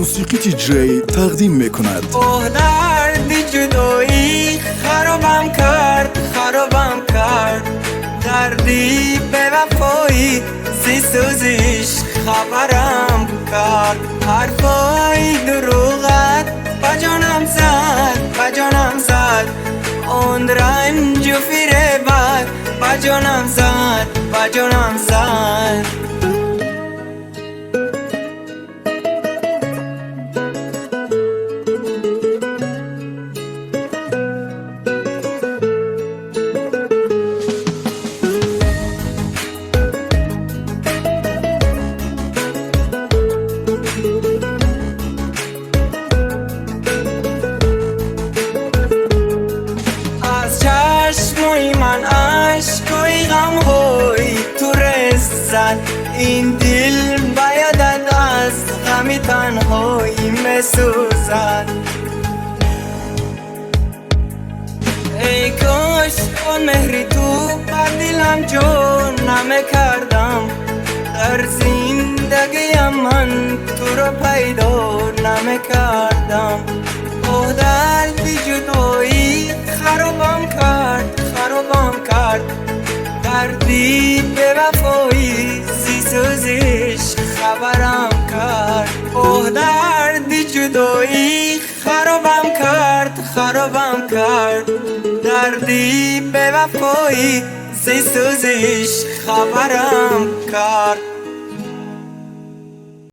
موسیقی جی تقدیم میکند. اوه دردی جدایی خرابم کرد دردی به وفایی زیستوزیش خبرم کرد. حرفای دروغت با جانم زد اون رنج و فریبت با جانم زد. من عشقای غم های تو رسد این دل بایدد از غمی تنهایی مسوزد. ای کاش اون مهری تو بر دلم جون نمیکردم. در زندگیم من تو رو پیدا نمیکردم. اوه دردی جدایی خرابم کرد دردی به وفایی زیستوزیش خبرم کرد. اوه دردی جدایی خرابم کرد دردی به وفایی زیستوزیش خبرم کرد.